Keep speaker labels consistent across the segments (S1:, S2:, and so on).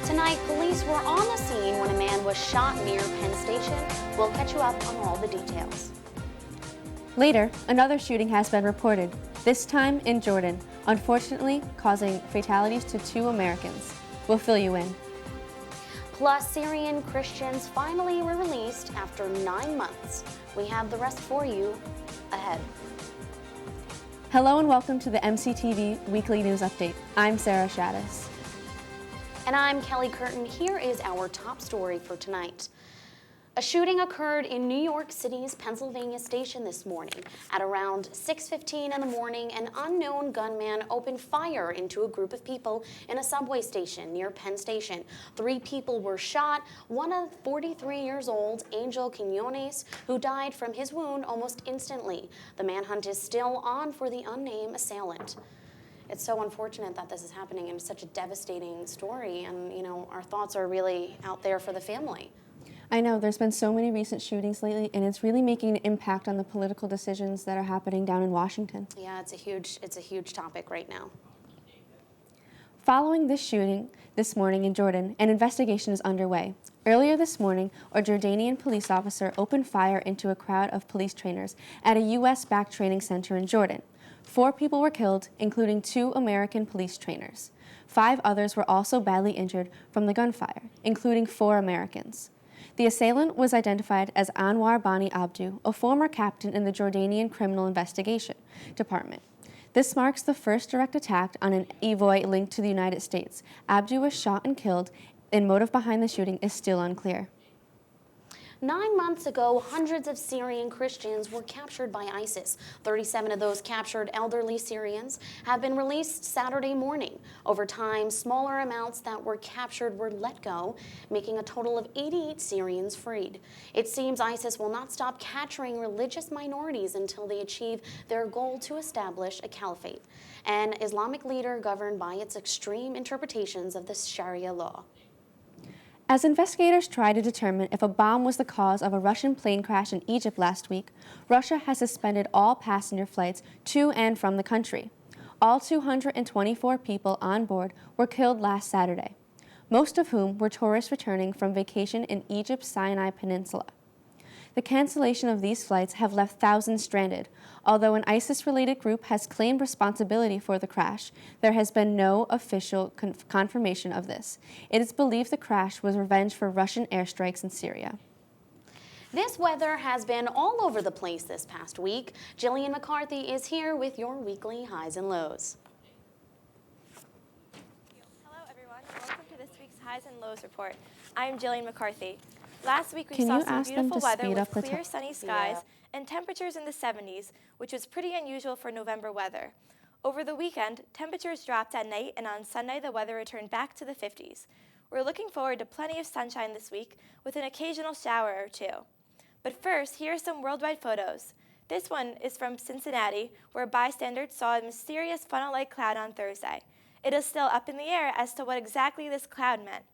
S1: Tonight, police were on the scene when a man was shot near Penn Station. We'll catch you up on all the details.
S2: Later, another shooting has been reported, this time in Jordan, unfortunately causing fatalities to 2 Americans. We'll fill you in.
S1: Plus, Syrian Christians finally were released after 9 months. We have the rest for you ahead.
S2: Hello and welcome to the MCTV Weekly News Update. I'm Sarah Shaddis.
S1: And I'm Kelly Curtin. Here is our top story for tonight. A shooting occurred in New York City's Pennsylvania station this morning. At around 6:15 in the morning, an unknown gunman opened fire into a group of people in a subway station near Penn Station. 3 people were shot, one of 43 years old, Angel Quinones, who died from his wound almost instantly. The manhunt is still on for the unnamed assailant. It's so unfortunate that this is happening, and it's such a devastating story, and our thoughts are really out there for the family.
S2: I know, there's been so many recent shootings lately, and it's really making an impact on the political decisions that are happening down in Washington.
S1: Yeah, it's a huge topic right now.
S2: Following this shooting this morning in Jordan, an investigation is underway. Earlier this morning, a Jordanian police officer opened fire into a crowd of police trainers at a U.S.-backed training center in Jordan. 4 people were killed, including 2 American police trainers. 5 others were also badly injured from the gunfire, including 4 Americans. The assailant was identified as Anwar Bani Abdu, a former captain in the Jordanian Criminal Investigation Department. This marks the first direct attack on an envoy linked to the United States. Abdu was shot and killed, and motive behind the shooting is still unclear.
S1: 9 months ago, hundreds of Syrian Christians were captured by ISIS. 37 of those captured elderly Syrians have been released Saturday morning. Over time, smaller amounts that were captured were let go, making a total of 88 Syrians freed. It seems ISIS will not stop capturing religious minorities until they achieve their goal to establish a caliphate, an Islamic leader governed by its extreme interpretations of the Sharia law.
S2: As investigators try to determine if a bomb was the cause of a Russian plane crash in Egypt last week, Russia has suspended all passenger flights to and from the country. All 224 people on board were killed last Saturday, most of whom were tourists returning from vacation in Egypt's Sinai Peninsula. The cancellation of these flights have left thousands stranded. Although an ISIS-related group has claimed responsibility for the crash, there has been no official confirmation of this. It is believed the crash was revenge for Russian airstrikes in Syria.
S1: This weather has been all over the place this past week. Julian McCarthy is here with your weekly highs and lows.
S3: Hello, everyone. Welcome to this week's Highs and Lows report. I'm Julian McCarthy. Last week, we saw some beautiful weather with clear, sunny skies and temperatures in the 70s, which was pretty unusual for November weather. Over the weekend, temperatures dropped at night, and on Sunday, the weather returned back to the 50s. We're looking forward to plenty of sunshine this week, with an occasional shower or 2. But first, here are some worldwide photos. This one is from Cincinnati, where bystanders saw a mysterious funnel-like cloud on Thursday. It is still up in the air as to what exactly this cloud meant.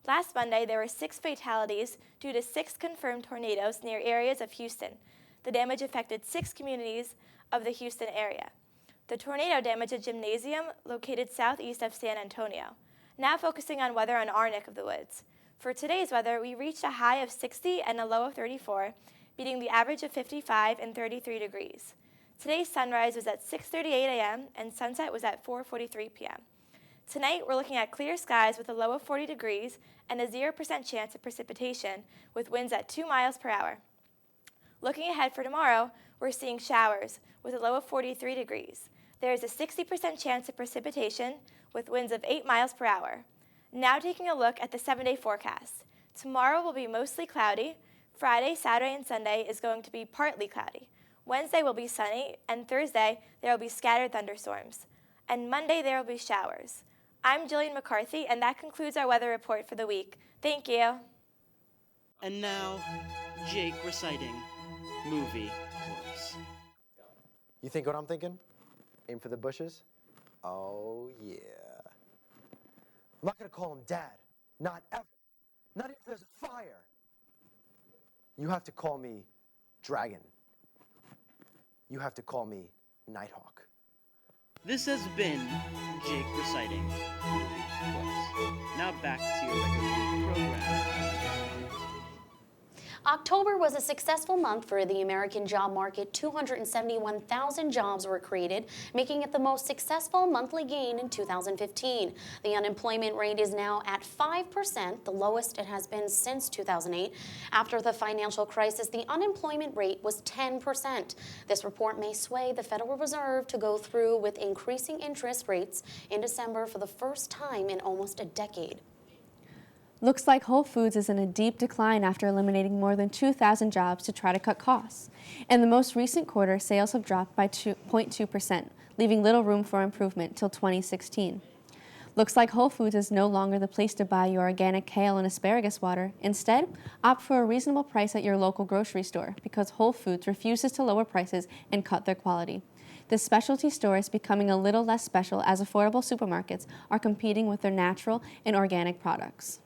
S3: Last Monday, there were 6 fatalities due to 6 confirmed tornadoes near areas of Houston. The damage affected 6 communities of the Houston area. The tornado damaged a gymnasium located southeast of San Antonio. Now focusing on weather on our neck of the woods. For today's weather, we reached a high of 60 and a low of 34, beating the average of 55 and 33 degrees. Today's sunrise was at 6:38 a.m. and sunset was at 4:43 p.m. Tonight, we're looking at clear skies with a low of 40 degrees and a 0% chance of precipitation with winds at 2 miles per hour. Looking ahead for tomorrow, we're seeing showers with a low of 43 degrees. There is a 60% chance of precipitation with winds of 8 miles per hour. Now taking a look at the 7-day forecast. Tomorrow will be mostly cloudy. Friday, Saturday, and Sunday is going to be partly cloudy. Wednesday will be sunny, and Thursday there will be scattered thunderstorms. And Monday there will be showers. I'm Julian McCarthy, and that concludes our weather report for the week. Thank you.
S4: And now, Jake reciting movie quotes.
S5: You think what I'm thinking? Aim for the bushes? Oh, yeah. I'm not going to call him Dad. Not ever. Not if there's a fire. You have to call me Dragon. You have to call me Nighthawk.
S4: This has been Jake reciting movie quotes. Now back to your regular program.
S1: October was a successful month for the American job market. 271,000 jobs were created, making it the most successful monthly gain in 2015. The unemployment rate is now at 5%, the lowest it has been since 2008. After the financial crisis, the unemployment rate was 10%. This report may sway the Federal Reserve to go through with increasing interest rates in December for the first time in almost a decade.
S2: Looks like Whole Foods is in a deep decline after eliminating more than 2,000 jobs to try to cut costs. In the most recent quarter, sales have dropped by 0.2%, leaving little room for improvement till 2016. Looks like Whole Foods is no longer the place to buy your organic kale and asparagus water. Instead, opt for a reasonable price at your local grocery store because Whole Foods refuses to lower prices and cut their quality. This specialty store is becoming a little less special as affordable supermarkets are competing with their natural and organic products.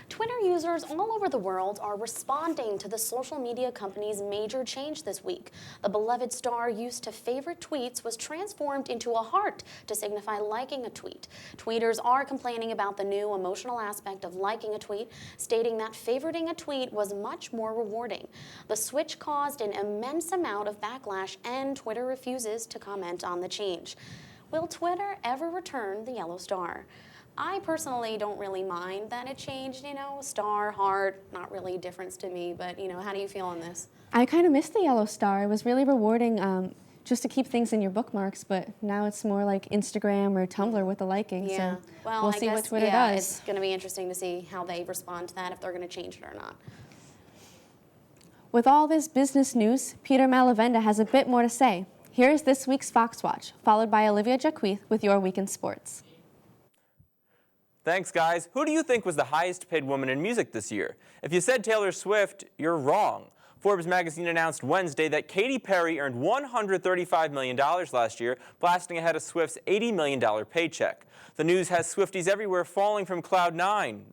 S1: Twitter users all over the world are responding to the social media company's major change this week. The beloved star used to favorite tweets was transformed into a heart to signify liking a tweet. Tweeters are complaining about the new emotional aspect of liking a tweet, stating that favoriting a tweet was much more rewarding. The switch caused an immense amount of backlash, and Twitter refuses to comment on the change. Will Twitter ever return the yellow star? I personally don't really mind that it changed, star, heart, not really a difference to me, but, how do you feel on this?
S2: I kind of miss the yellow star. It was really rewarding just to keep things in your bookmarks, but now it's more like Instagram or Tumblr with the liking.
S1: Yeah.
S2: So
S1: well,
S2: we'll see what Twitter does.
S1: It's going to be interesting to see how they respond to that, if they're going to change it or not.
S2: With all this business news, Peter Malavenda has a bit more to say. Here is this week's Fox Watch, followed by Olivia Jaquith with your Week in Sports.
S6: Thanks, guys. Who do you think was the highest paid woman in music this year? If you said Taylor Swift, you're wrong. Forbes magazine announced Wednesday that Katy Perry earned $135 million last year, blasting ahead of Swift's $80 million paycheck. The news has Swifties everywhere falling from cloud nine.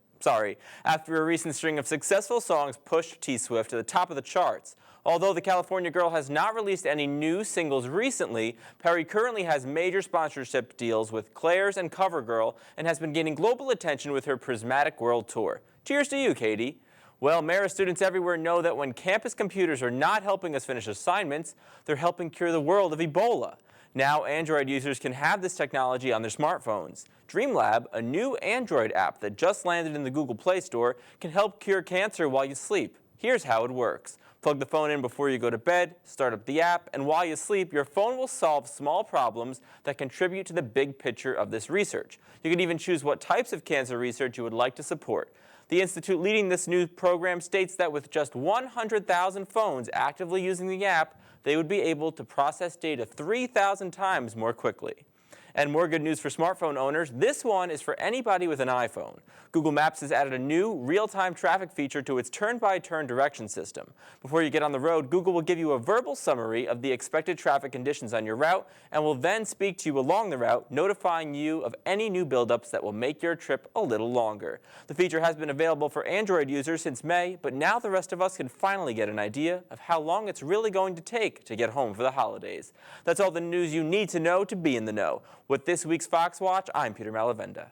S6: After a recent string of successful songs pushed T-Swift to the top of the charts. Although the California girl has not released any new singles recently, Perry currently has major sponsorship deals with Claire's and CoverGirl and has been gaining global attention with her Prismatic World Tour. Cheers to you, Katie. Well, Marist students everywhere know that when campus computers are not helping us finish assignments, they're helping cure the world of Ebola. Now, Android users can have this technology on their smartphones. DreamLab, a new Android app that just landed in the Google Play Store, can help cure cancer while you sleep. Here's how it works. Plug the phone in before you go to bed, start up the app, and while you sleep, your phone will solve small problems that contribute to the big picture of this research. You can even choose what types of cancer research you would like to support. The institute leading this new program states that with just 100,000 phones actively using the app, they would be able to process data 3,000 times more quickly. And more good news for smartphone owners. This one is for anybody with an iPhone. Google Maps has added a new real-time traffic feature to its turn-by-turn direction system. Before you get on the road, Google will give you a verbal summary of the expected traffic conditions on your route and will then speak to you along the route, notifying you of any new buildups that will make your trip a little longer. The feature has been available for Android users since May, but now the rest of us can finally get an idea of how long it's really going to take to get home for the holidays. That's all the news you need to know to be in the know. With this week's Fox Watch, I'm Peter Malavenda.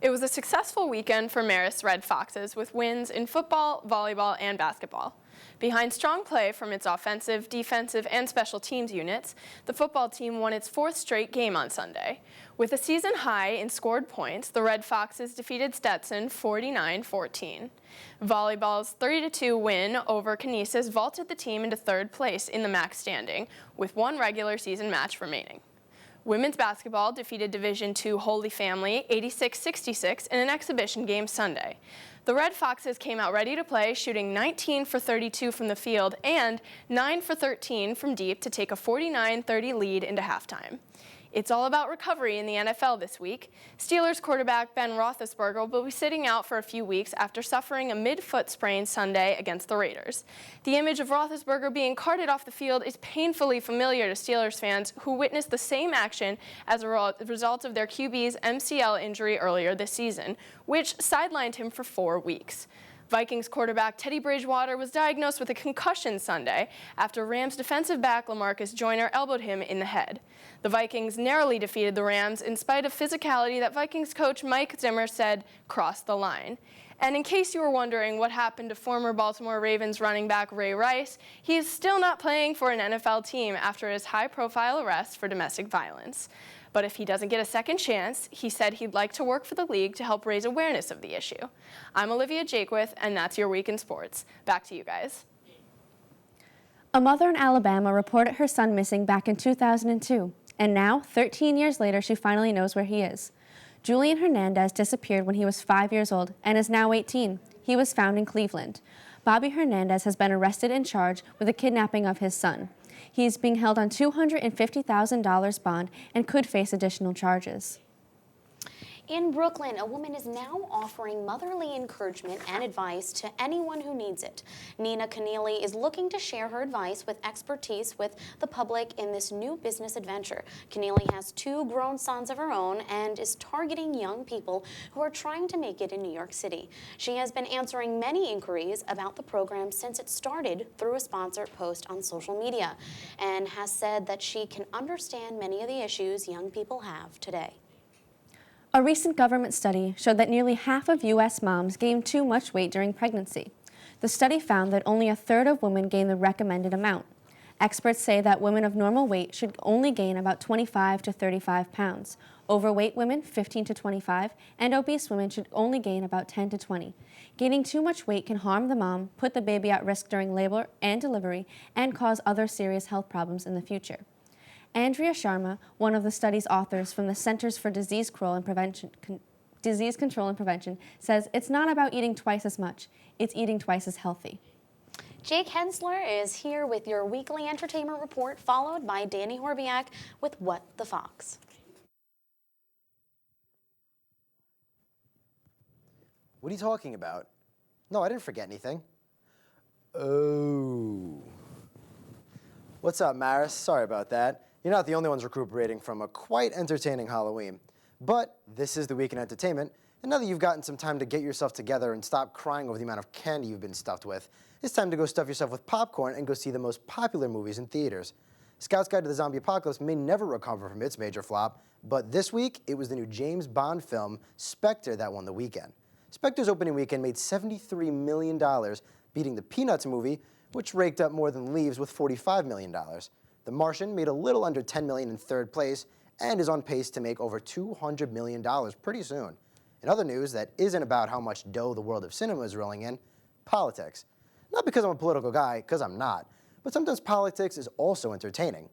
S7: It was a successful weekend for Marist Red Foxes with wins in football, volleyball, and basketball. Behind strong play from its offensive, defensive, and special teams units, the football team won its fourth straight game on Sunday. With a season high in scored points, the Red Foxes defeated Stetson 49-14. Volleyball's 3-2 win over Canisius vaulted the team into third place in the MAC standing, with one regular season match remaining. Women's basketball defeated Division II Holy Family 86-66 in an exhibition game Sunday. The Red Foxes came out ready to play, shooting 19 for 32 from the field and 9 for 13 from deep to take a 49-30 lead into halftime. It's all about recovery in the NFL this week. Steelers quarterback Ben Roethlisberger will be sitting out for a few weeks after suffering a mid-foot sprain Sunday against the Raiders. The image of Roethlisberger being carted off the field is painfully familiar to Steelers fans who witnessed the same action as a result of their QB's MCL injury earlier this season, which sidelined him for 4 weeks. Vikings quarterback Teddy Bridgewater was diagnosed with a concussion Sunday after Rams defensive back LaMarcus Joyner elbowed him in the head. The Vikings narrowly defeated the Rams in spite of physicality that Vikings coach Mike Zimmer said crossed the line. And in case you were wondering what happened to former Baltimore Ravens running back Ray Rice, he is still not playing for an NFL team after his high-profile arrest for domestic violence. But if he doesn't get a second chance, he said he'd like to work for the league to help raise awareness of the issue. I'm Olivia Jakewith, and that's your Week in Sports. Back to you guys.
S2: A mother in Alabama reported her son missing back in 2002, and now, 13 years later, she finally knows where he is. Julian Hernandez disappeared when he was 5 years old and is now 18. He was found in Cleveland. Bobby Hernandez has been arrested and charged with the kidnapping of his son. He is being held on $250,000 bond and could face additional charges.
S1: In Brooklyn, a woman is now offering motherly encouragement and advice to anyone who needs it. Nina Connelly is looking to share her advice with expertise with the public in this new business adventure. Connelly has 2 grown sons of her own and is targeting young people who are trying to make it in New York City. She has been answering many inquiries about the program since it started through a sponsored post on social media, and has said that she can understand many of the issues young people have today.
S2: A recent government study showed that nearly half of U.S. moms gained too much weight during pregnancy. The study found that only a third of women gain the recommended amount. Experts say that women of normal weight should only gain about 25 to 35 pounds. Overweight women, 15 to 25, and obese women should only gain about 10 to 20. Gaining too much weight can harm the mom, put the baby at risk during labor and delivery, and cause other serious health problems in the future. Andrea Sharma, one of the study's authors from the Centers for Disease Control and Prevention, says it's not about eating twice as much, it's eating twice as healthy.
S1: Jake Hensler is here with your weekly entertainment report, followed by Danny Horbiak with What the Fox.
S5: What are you talking about? No, I didn't forget anything. Oh. What's up, Maris? Sorry about that. You're not the only ones recuperating from a quite entertaining Halloween. But this is the Week in Entertainment, and now that you've gotten some time to get yourself together and stop crying over the amount of candy you've been stuffed with, it's time to go stuff yourself with popcorn and go see the most popular movies in theaters. Scout's Guide to the Zombie Apocalypse may never recover from its major flop, but this week it was the new James Bond film, Spectre, that won the weekend. Spectre's opening weekend made $73 million, beating the Peanuts movie, which raked up more than Leaves with $45 million. The Martian made a little under $10 million in third place and is on pace to make over $200 million pretty soon. In other news that isn't about how much dough the world of cinema is rolling in, politics. Not because I'm a political guy, because I'm not, but sometimes politics is also entertaining.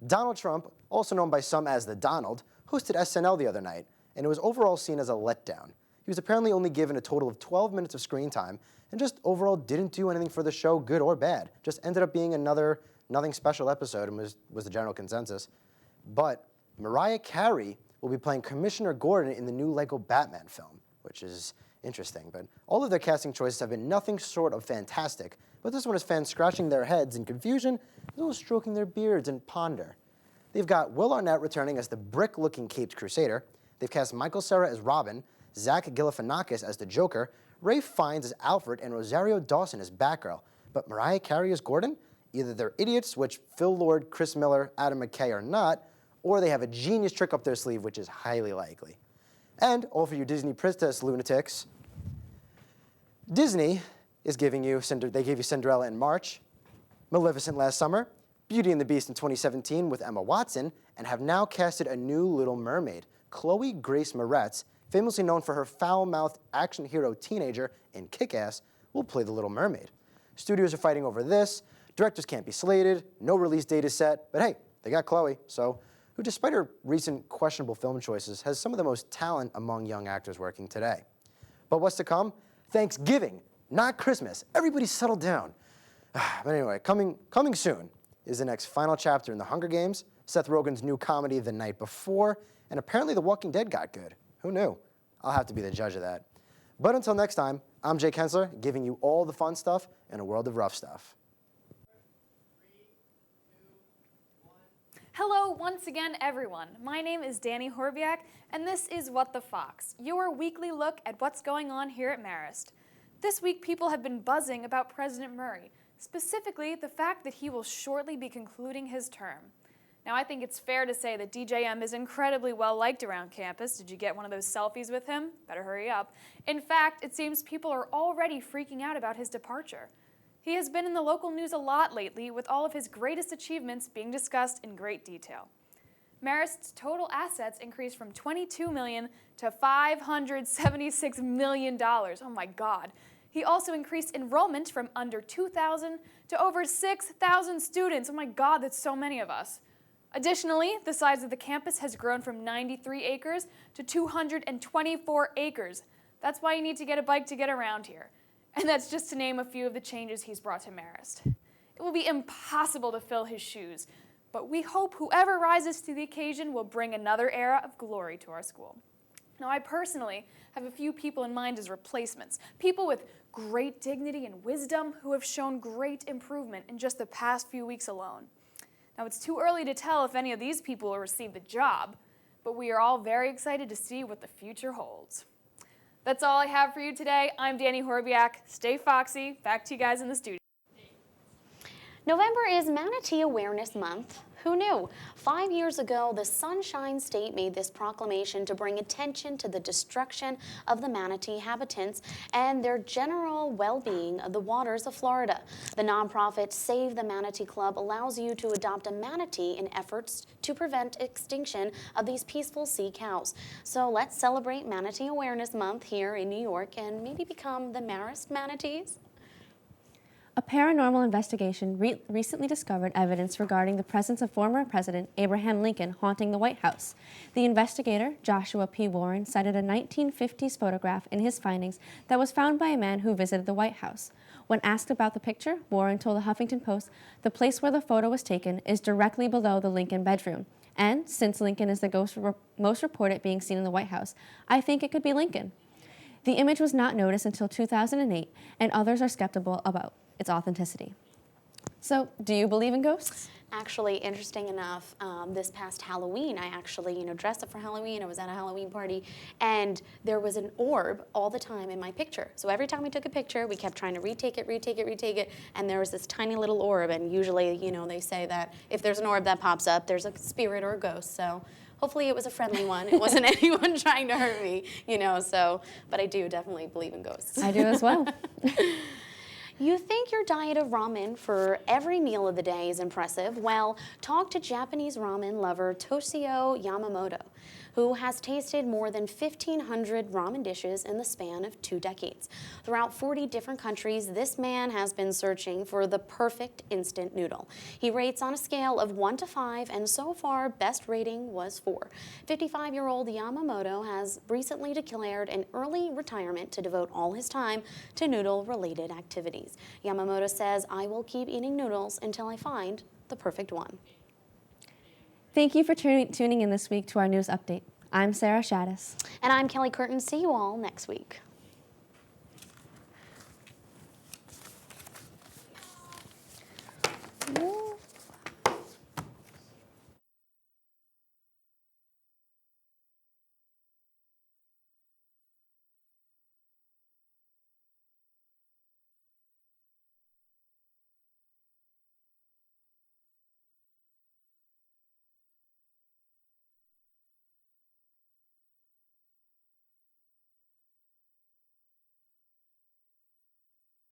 S5: Donald Trump, also known by some as the Donald, hosted SNL the other night, and it was overall seen as a letdown. He was apparently only given a total of 12 minutes of screen time and just overall didn't do anything for the show, good or bad. Just ended up being another nothing special episode, and was the general consensus. But Mariah Carey will be playing Commissioner Gordon in the new Lego Batman film, which is interesting. But all of their casting choices have been nothing short of fantastic. But this one is fans scratching their heads in confusion, as well as stroking their beards in ponder. They've got Will Arnett returning as the brick-looking Caped Crusader. They've cast Michael Cera as Robin, Zach Galifianakis as the Joker, Ralph Fiennes as Alfred, and Rosario Dawson as Batgirl. But Mariah Carey as Gordon? Either they're idiots, which Phil Lord, Chris Miller, Adam McKay are not, or they have a genius trick up their sleeve, which is highly likely. And all for you Disney princess lunatics, Disney is giving you, they gave you Cinderella in March, Maleficent last summer, Beauty and the Beast in 2017 with Emma Watson, and have now casted a new Little Mermaid. Chloe Grace Moretz, famously known for her foul-mouthed action hero teenager in Kick-Ass, will play the Little Mermaid. Studios are fighting over this. Directors can't be slated, no release date is set, but hey, they got Chloe, who despite her recent questionable film choices, has some of the most talent among young actors working today. But what's to come? Thanksgiving, not Christmas. Everybody settle down. But anyway, coming soon is the next final chapter in The Hunger Games, Seth Rogen's new comedy The Night Before, and apparently The Walking Dead got good. Who knew? I'll have to be the judge of that. But until next time, I'm Jake Hensler, giving you all the fun stuff in a world of rough stuff.
S8: Hello once again, everyone. My name is Danny Horbiak, and this is What the Fox, your weekly look at what's going on here at Marist. This week, people have been buzzing about President Murray, specifically the fact that he will shortly be concluding his term. Now, I think it's fair to say that DJM is incredibly well liked around campus. Did you get one of those selfies with him? Better hurry up. In fact, it seems people are already freaking out about his departure. He has been in the local news a lot lately, with all of his greatest achievements being discussed in great detail. Marist's total assets increased from $22 million to $576 million. Oh my God. He also increased enrollment from under 2,000 to over 6,000 students. Oh my God, that's so many of us. Additionally, the size of the campus has grown from 93 acres to 224 acres. That's why you need to get a bike to get around here. And that's just to name a few of the changes he's brought to Marist. It will be impossible to fill his shoes, but we hope whoever rises to the occasion will bring another era of glory to our school. Now, I personally have a few people in mind as replacements, people with great dignity and wisdom who have shown great improvement in just the past few weeks alone. Now, it's too early to tell if any of these people will receive the job, but we are all very excited to see what the future holds. That's all I have for you today. I'm Danny Horbiak. Stay foxy. Back to you guys in the studio.
S1: November is Manatee Awareness Month. Who knew? 5 years ago, the Sunshine State made this proclamation to bring attention to the destruction of the manatee habitants and their general well-being of the waters of Florida. The nonprofit Save the Manatee Club allows you to adopt a manatee in efforts to prevent extinction of these peaceful sea cows. So let's celebrate Manatee Awareness Month here in New York and maybe become the Marist Manatees.
S2: A paranormal investigation recently discovered evidence regarding the presence of former President Abraham Lincoln haunting the White House. The investigator, Joshua P. Warren, cited a 1950s photograph in his findings that was found by a man who visited the White House. When asked about the picture, Warren told the Huffington Post the place where the photo was taken is directly below the Lincoln bedroom. And since Lincoln is the ghost most reported being seen in the White House, I think it could be Lincoln. The image was not noticed until 2008, and others are skeptical about its authenticity. So, do you believe in ghosts?
S1: Actually, interesting enough, this past Halloween, I actually, dressed up for Halloween. I was at a Halloween party, and there was an orb all the time in my picture. So every time we took a picture, we kept trying to retake it, and there was this tiny little orb. And usually, they say that if there's an orb that pops up, there's a spirit or a ghost. So hopefully it was a friendly one. It wasn't anyone trying to hurt me, but I do definitely believe in ghosts.
S2: I do as well.
S1: You think your diet of ramen for every meal of the day is impressive? Well, talk to Japanese ramen lover Toshio Yamamoto, who has tasted more than 1,500 ramen dishes in the span of 2 decades. Throughout 40 different countries, this man has been searching for the perfect instant noodle. He rates on a scale of 1 to 5, and so far, best rating was 4. 55-year-old Yamamoto has recently declared an early retirement to devote all his time to noodle-related activities. Yamamoto says, "I will keep eating noodles until I find the perfect one."
S2: Thank you for tuning in this week to our news update. I'm Sarah Shaddis.
S1: And I'm Kelly Curtin. See you all next week.